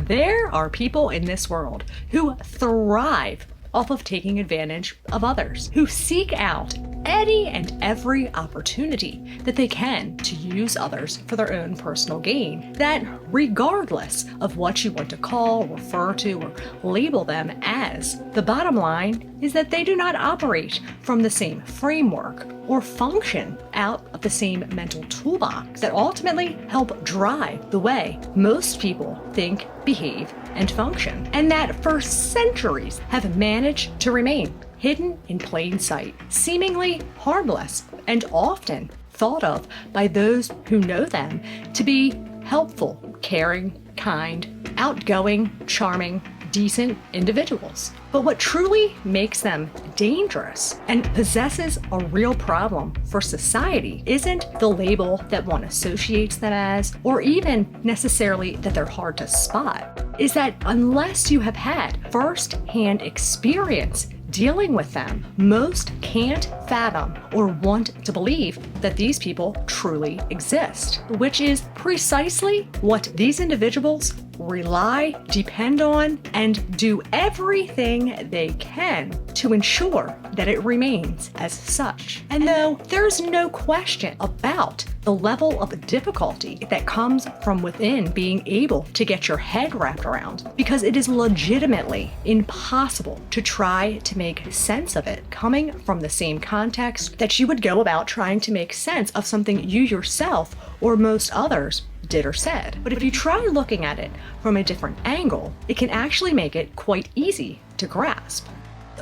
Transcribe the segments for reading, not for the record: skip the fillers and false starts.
There are people in this world who thrive off of taking advantage of others, who seek out any and every opportunity that they can to use others for their own personal gain. That regardless of what you want to call, refer to, or label them as, the bottom line is that they do not operate from the same framework or function out of the same mental toolbox that ultimately help drive the way most people think, behave, and function, and that for centuries have managed to remain hidden in plain sight, seemingly harmless, and often thought of by those who know them to be helpful, caring, kind, outgoing, charming, decent individuals. But what truly makes them dangerous and possesses a real problem for society isn't the label that one associates them as, or even necessarily that they're hard to spot, is that unless you have had first-hand experience dealing with them, most can't fathom or want to believe that these people truly exist, which is precisely what these individuals rely, depend on, and do everything they can to ensure that it remains as such. And though there's no question about the level of difficulty that comes from within being able to get your head wrapped around, because it is legitimately impossible to try to make sense of it coming from the same context that you would go about trying to make sense of something you yourself or most others did or said. But if you try looking at it from a different angle, it can actually make it quite easy to grasp.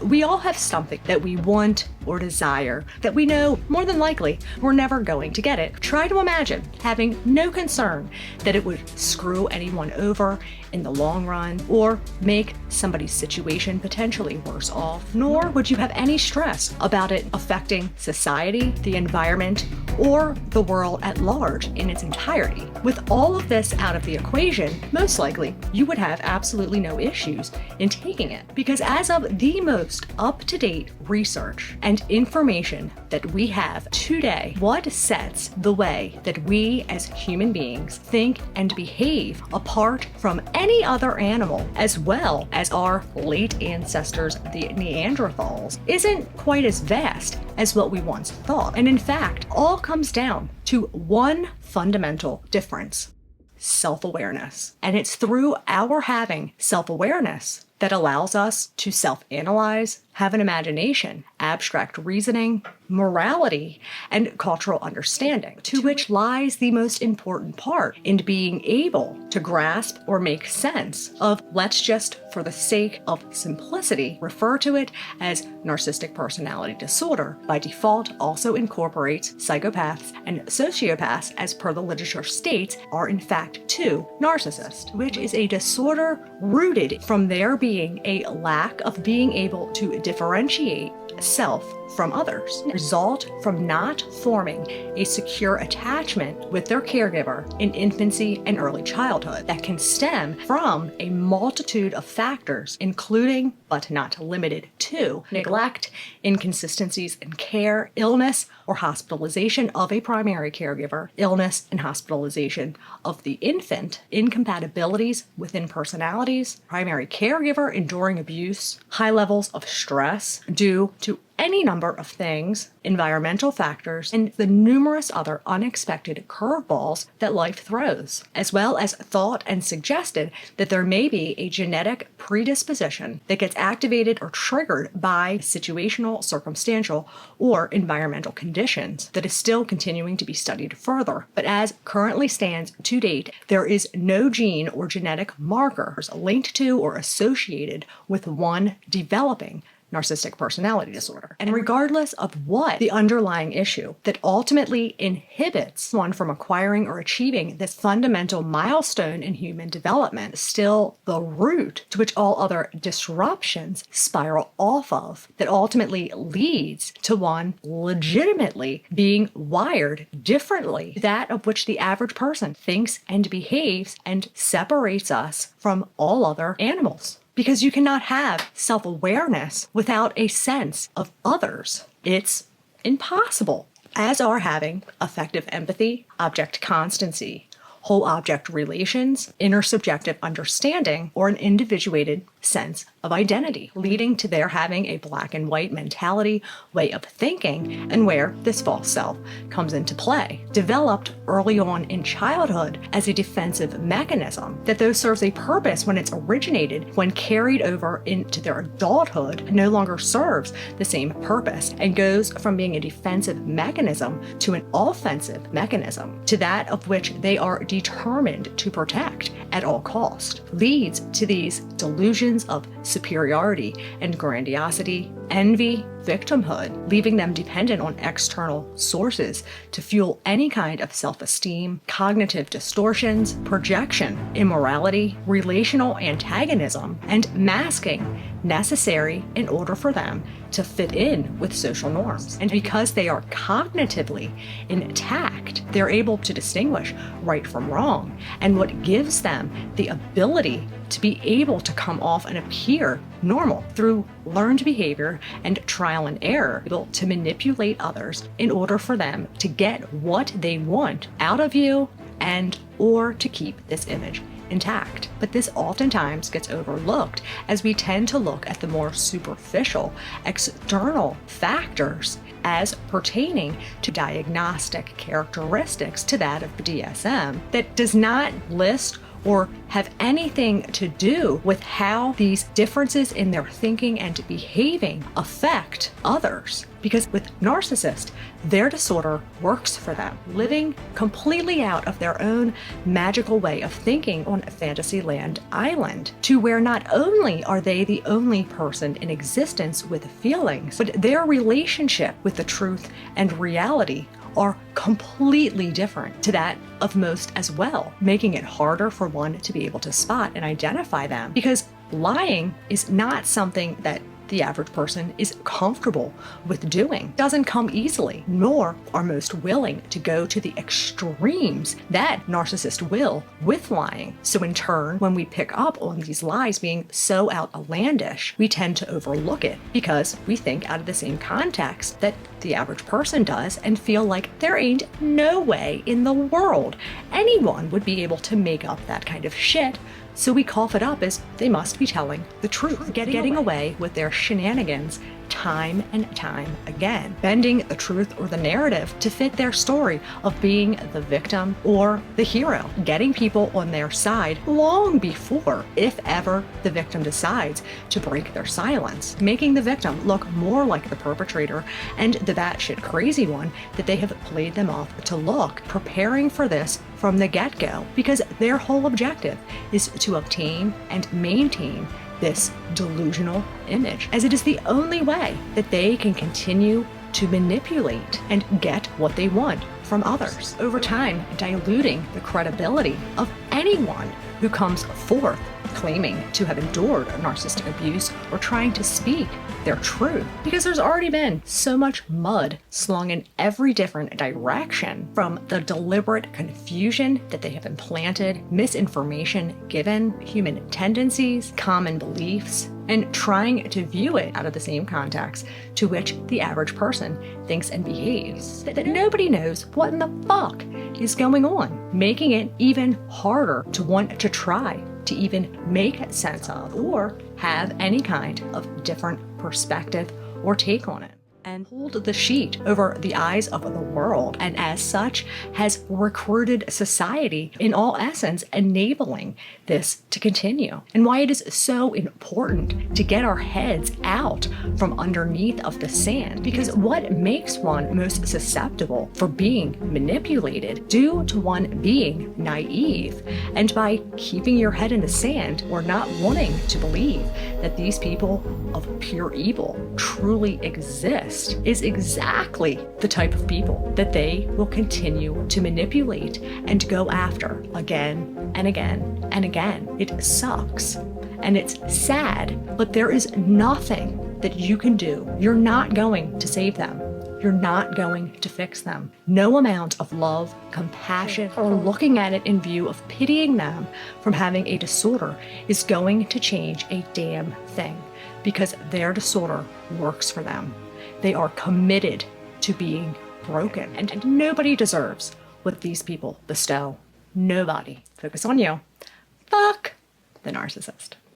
We all have something that we want or desire that we know more than likely we're never going to get it. Try to imagine having no concern that it would screw anyone over in the long run or make somebody's situation potentially worse off, nor would you have any stress about it affecting society, the environment, or the world at large in its entirety. With all of this out of the equation, most likely you would have absolutely no issues in taking it, because as of the most up-to-date research and information that we have today, what sets the way that we as human beings think and behave apart from any other animal, as well as our late ancestors, the Neanderthals, isn't quite as vast as what we once thought. And in fact, all comes down to one fundamental difference: self-awareness. And it's through our having self-awareness that allows us to self-analyze, have an imagination, abstract reasoning, morality, and cultural understanding, to which lies the most important part in being able to grasp or make sense of, let's just, for the sake of simplicity, refer to it as narcissistic personality disorder. By default, also incorporates psychopaths and sociopaths, as per the literature states, are in fact too narcissists, which is a disorder rooted from there being a lack of being able to differentiate self from others, result from not forming a secure attachment with their caregiver in infancy and early childhood that can stem from a multitude of factors, including, but not limited to, neglect, inconsistencies in care, illness or hospitalization of a primary caregiver, illness and hospitalization of the infant, incompatibilities within personalities, primary caregiver enduring abuse, high levels of stress due to any number of things, environmental factors, and the numerous other unexpected curveballs that life throws, as well as thought and suggested that there may be a genetic predisposition that gets activated or triggered by situational, circumstantial, or environmental conditions that is still continuing to be studied further. But as currently stands to date, there is no gene or genetic markers linked to or associated with one developing narcissistic personality disorder. And regardless of what the underlying issue that ultimately inhibits one from acquiring or achieving this fundamental milestone in human development, still the root to which all other disruptions spiral off of, that ultimately leads to one legitimately being wired differently, that of which the average person thinks and behaves, and separates us from all other animals. Because you cannot have self-awareness without a sense of others. It's impossible. As are having effective empathy, object constancy, whole object relations, intersubjective understanding, or an individuated sense of identity, leading to their having a black and white mentality, way of thinking, and where this false self comes into play. Developed early on in childhood as a defensive mechanism, that though serves a purpose when it's originated, when carried over into their adulthood, no longer serves the same purpose and goes from being a defensive mechanism to an offensive mechanism, to that of which they are determined to protect at all cost, leads to these delusions of superiority and grandiosity, envy, victimhood, leaving them dependent on external sources to fuel any kind of self-esteem, cognitive distortions, projection, immorality, relational antagonism, and masking necessary in order for them to fit in with social norms. And because they are cognitively intact, they're able to distinguish right from wrong, and what gives them the ability to be able to come off and appear normal through learned behavior and trial and error, able to manipulate others in order for them to get what they want out of you and or to keep this image intact. But this oftentimes gets overlooked as we tend to look at the more superficial external factors as pertaining to diagnostic characteristics to that of the DSM that does not list or have anything to do with how these differences in their thinking and behaving affect others. Because with narcissists, their disorder works for them, living completely out of their own magical way of thinking on Fantasyland Island, to where not only are they the only person in existence with feelings, but their relationship with the truth and reality are completely different to that of most as well, making it harder for one to be able to spot and identify them, because lying is not something that the average person is comfortable with doing. It doesn't come easily, nor are most willing to go to the extremes that narcissists will with lying. So in turn, when we pick up on these lies being so outlandish, we tend to overlook it because we think out of the same context that the average person does and feel like there ain't no way in the world anyone would be able to make up that kind of shit. So we cough it up as they must be telling the truth, getting away with their shenanigans time and time again, bending the truth or the narrative to fit their story of being the victim or the hero, getting people on their side long before, if ever, the victim decides to break their silence, making the victim look more like the perpetrator and the batshit crazy one that they have played them off to look, preparing for this from the get-go, because their whole objective is to obtain and maintain this delusional image, as it is the only way that they can continue to manipulate and get what they want from others, over time diluting the credibility of anyone who comes forth claiming to have endured narcissistic abuse or trying to speak their truth, because there's already been so much mud slung in every different direction, from the deliberate confusion that they have implanted, misinformation given, human tendencies, common beliefs, and trying to view it out of the same context to which the average person thinks and behaves, that nobody knows what in the fuck is going on, making it even harder to want to try to even make sense of or have any kind of different perspective or take on it, and hold the sheet over the eyes of the world, and as such has recruited society in all essence, enabling this to continue. And why it is so important to get our heads out from underneath of the sand, because what makes one most susceptible for being manipulated due to one being naive, and by keeping your head in the sand or not wanting to believe that these people of pure evil truly exist, is exactly the type of people that they will continue to manipulate and go after again and again and again. It sucks and it's sad, but there is nothing that you can do. You're not going to save them. You're not going to fix them. No amount of love, compassion, or looking at it in view of pitying them from having a disorder is going to change a damn thing, because their disorder works for them. They are committed to being broken, and nobody deserves what these people bestow. nobody. Focus on you. Fuck the narcissist.